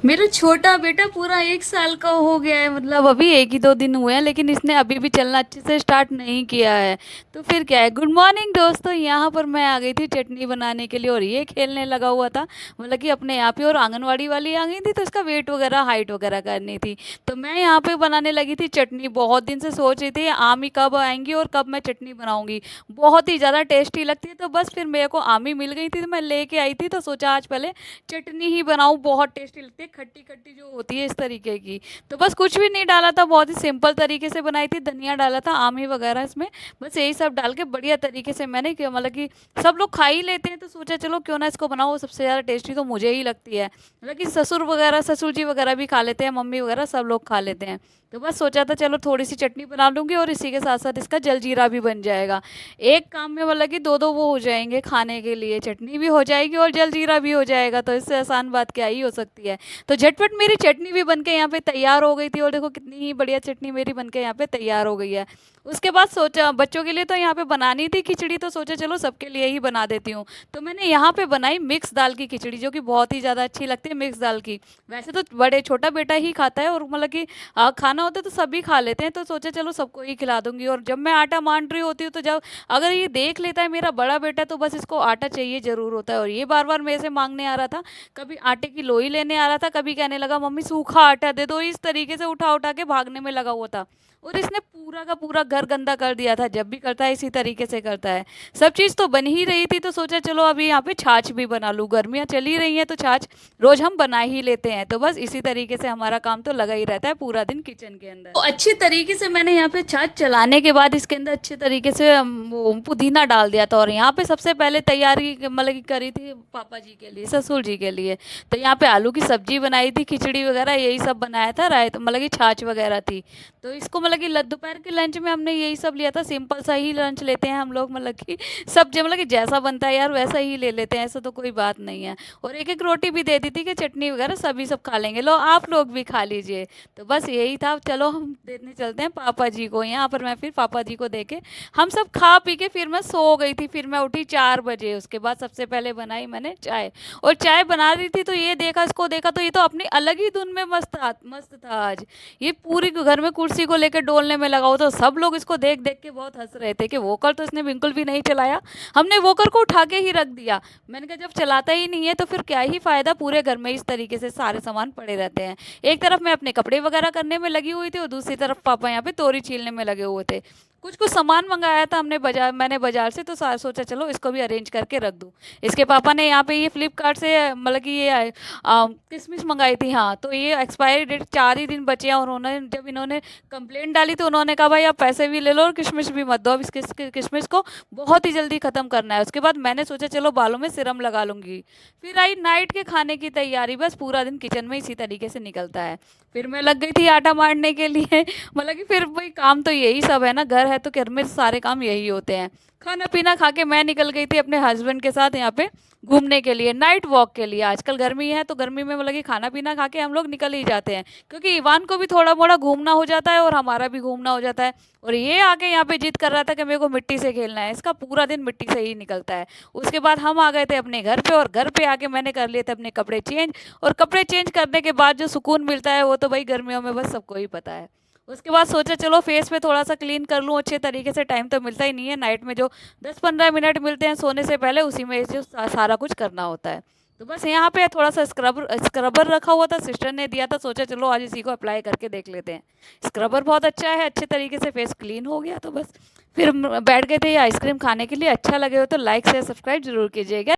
मेरा छोटा बेटा पूरा 1 साल का हो गया है, मतलब अभी 1 ही 2 दिन हुए हैं, लेकिन इसने अभी भी चलना अच्छे से स्टार्ट नहीं किया है। तो फिर क्या है, गुड मॉर्निंग दोस्तों, यहाँ पर मैं आ गई थी चटनी बनाने के लिए और ये खेलने लगा हुआ था। मतलब कि अपने यहाँ पे, और आंगनवाड़ी वाली आ गई थी तो इसका वेट वगैरह हाइट वगैरह करनी थी। तो मैं यहाँ पे बनाने लगी थी चटनी। बहुत दिन से सोच रही थी आमी कब आएँगी और कब मैं चटनी बनाऊँगी। बहुत ही ज़्यादा टेस्टी लगती है, तो बस फिर मेरे को आमी मिल गई थी तो मैं लेके आई थी, तो सोचा आज पहले चटनी ही बनाऊँ, बहुत टेस्टी लगती है, खट्टी-खट्टी जो होती है इस तरीके की। तो बस कुछ भी नहीं डाला था, बहुत ही सिंपल तरीके से बनाई थी, धनिया डाला था, आमी वगैरह इसमें, बस यही सब डाल के बढ़िया तरीके से मैंने किया। मतलब कि सब लोग खा ही लेते हैं तो सोचा चलो क्यों ना इसको बनाओ, सबसे ज़्यादा टेस्टी तो मुझे ही लगती है। मतलब कि ससुर जी वगैरह भी खा लेते हैं, मम्मी वगैरह सब लोग खा लेते हैं। तो बस सोचा था चलो थोड़ी-सी चटनी बना लूँगी और इसी के साथ-साथ इसका जलजीरा भी बन जाएगा। एक काम में मतलब कि 2-2 वो हो जाएँगे खाने के लिए, चटनी भी हो जाएगी और जलजीरा भी हो जाएगा, तो इससे आसान बात क्या ही हो सकती है। तो झटपट मेरी चटनी भी बन के यहाँ पे तैयार हो गई थी और देखो कितनी ही बढ़िया चटनी मेरी बन के यहाँ पे तैयार हो गई है। उसके बाद सोचा बच्चों के लिए तो यहाँ पे बनानी थी खिचड़ी, तो सोचा चलो सबके लिए ही बना देती हूँ। तो मैंने यहाँ पे बनाई मिक्स दाल की खिचड़ी, जो कि बहुत ही ज़्यादा अच्छी लगती है मिक्स दाल की। वैसे तो बड़े छोटा बेटा ही खाता है और मतलब कि खाना होता है तो सभी खा लेते हैं, तो सोचा चलो सबको ही खिला दूँगी। और जब मैं आटा मान रही होती हूँ तो जब अगर ये देख लेता है मेरा बड़ा बेटा तो बस इसको आटा चाहिए ज़रूर होता है, और ये बार-बार मेरे से माँगने आ रहा था। कभी आटे की लोई लेने आ रहा था, कभी कहने लगा मम्मी सूखा आटा दे दो, इस तरीके से उठा-उठा के भागने में लगा हुआ था। और इसने पूरा का पूरा घर गंदा कर दिया था, जब भी करता है इसी तरीके से करता है। सब चीज़ तो बन ही रही थी तो सोचा चलो अभी यहाँ पे छाछ भी बना लूँ, गर्मियाँ चली रही हैं तो छाछ रोज़ हम बना ही लेते हैं। तो बस इसी तरीके से हमारा काम तो लगा ही रहता है पूरा दिन किचन के अंदर। तो अच्छे तरीके से मैंने यहाँ पे छाछ चलाने के बाद इसके अंदर अच्छे तरीके से वो पुदीना डाल दिया था, और यहाँ पे सबसे पहले तैयारी मतलब कि करी थी पापा जी के लिए, ससुर जी के लिए। तो यहाँ पे आलू की सब्जी बनाई थी, खिचड़ी वगैरह यही सब बनाया था, रायता मतलब कि छाछ वगैरह थी। तो इसको मतलब कि दोपहर के लंच में हमने यही सब लिया था, सिंपल सा ही लंच लेते हैं हम लोग, मतलब कि सब्जी मतलब कि जैसा बनता है यार वैसा ही ले लेते हैं, ऐसा तो कोई बात नहीं है। और एक-एक रोटी भी दे दी थी कि चटनी वगैरह सभी सब खा लेंगे, लो आप लोग भी खा लीजिए। तो बस यही था, चलो हम देने चलते हैं पापा जी को। यहाँ पर मैं फिर पापा जी को देके हम सब खा पी के फिर मैं सो गई थी। फिर मैं उठी 4 बजे, उसके बाद सबसे पहले बनाई मैंने चाय। और चाय बना रही थी तो ये देखा, इसको देखा तो ये तो अपनी अलग ही धुन में मस्त था आज। ये पूरी घर में कुर्सी को लेकर डोलने में लगा हुआ, तो सब लोग इसको देख-देख के बहुत हँस रहे थे कि वोकर तो इसने बिल्कुल भी नहीं चलाया। हमने वोकर को उठा के ही रख दिया। मैंने कहा जब चलाता ही नहीं है तो फिर क्या ही फ़ायदा, पूरे घर में इस तरीके से सारे सामान पड़े रहते हैं। एक तरफ मैं अपने कपड़े वगैरह करने में लगी हुई थी और दूसरी तरफ पापा यहाँ पे तोरी छीलने में लगे हुए थे। कुछ-कुछ सामान मँगाया था मैंने बाज़ार से, तो सोचा चलो इसको भी अरेंज करके रख दूँ। इसके पापा ने यहाँ पे ये फ्लिपकार्ट से मतलब कि ये किशमिश मँगाई थी, हाँ, तो ये एक्सपायरी डेट 4 ही दिन बचे हैं, और उन्होंने जब इन्होंने कंप्लेंट डाली तो उन्होंने कहा भाई आप पैसे भी ले लो और किशमिश भी मत दो, अब इस किशमिश को बहुत ही जल्दी ख़त्म करना है। उसके बाद मैंने सोचा चलो बालों में सीरम लगा लूँगी। फिर आई नाइट के खाने की तैयारी, बस पूरा दिन किचन में इसी तरीके से निकलता है। फिर मैं लग गई थी आटा मारने के लिए मतलब कि फिर वही काम तो यही सब है ना, घर है तो घर में सारे काम यही होते हैं। खाना-पीना खा के मैं निकल गई थी अपने हस्बैंड के साथ यहाँ पे घूमने के लिए, नाइट वॉक के लिए। आजकल गर्मी है तो गर्मी में मतलब कि खाना-पीना खा के हम लोग निकल ही जाते हैं, क्योंकि इवान को भी थोड़ा-मोड़ा घूमना हो जाता है और हमारा भी घूमना हो जाता है। और ये आके यहाँ पे जिद कर रहा था कि मेरे को मिट्टी से खेलना है, इसका पूरा दिन मिट्टी से ही निकलता है। उसके बाद हम आ गए थे अपने घर पे, और घर पे आके मैंने कर लिए थे अपने कपड़े चेंज, और कपड़े चेंज करने के बाद जो सुकून मिलता है वो तो भाई गर्मियों में बस सबको ही पता है। उसके बाद सोचा चलो फेस पे थोड़ा-सा क्लीन कर लूँ अच्छे तरीके से, टाइम तो मिलता ही नहीं है नाइट में, जो 10-15 मिनट मिलते हैं सोने से पहले उसी में जो सारा कुछ करना होता है। तो बस यहाँ पे थोड़ा-सा स्क्रबर रखा हुआ था, सिस्टर ने दिया था, सोचा चलो आज इसी को अप्लाई करके देख लेते हैं। स्क्रबर बहुत अच्छा है, अच्छे तरीके से फेस क्लीन हो गया, तो बस फिर बैठ गए थे ये आइसक्रीम खाने के लिए। अच्छा लगे हो तो लाइक शेयर सब्सक्राइब ज़रूर कीजिएगा।